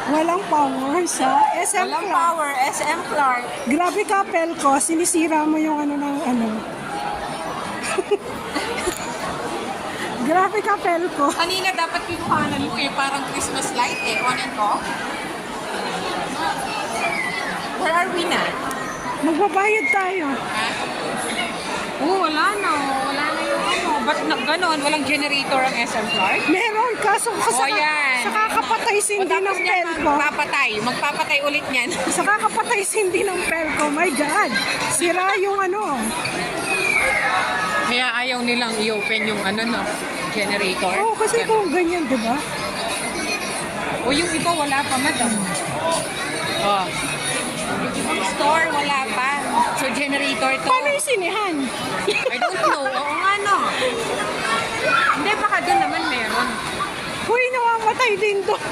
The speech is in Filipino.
Walang power sa SM Walang Clark. power, SM Clark. Grabe ka, Pelco. Sinisira mo yung ano ng ano. Grabe ka, Pelco. Kanina dapat kinuhanan mo eh, parang Christmas light eh, on and off. Where are we na? Magbabayad tayo. Wala na yung ano. Ba't ganon? Walang generator ang SM Clark? Meron, kaso Oh, yan. sa kakapatay sindi ng Tapos niya Pelco. magpapatay ulit niyan. Sa kakapatay sindi ng Pelco, my God. Sira yung ano. Kaya ayaw nilang i-open yung ano no, generator. Oo, kasi kung ganyan, di ba? O yung iba wala pa, madam. Oh. Yung ibang store wala pa. So generator to. Paano yung sinihan? I don't know. Oo nga no. Hindi, baka doon naman meron. Uy, namamatay din doon.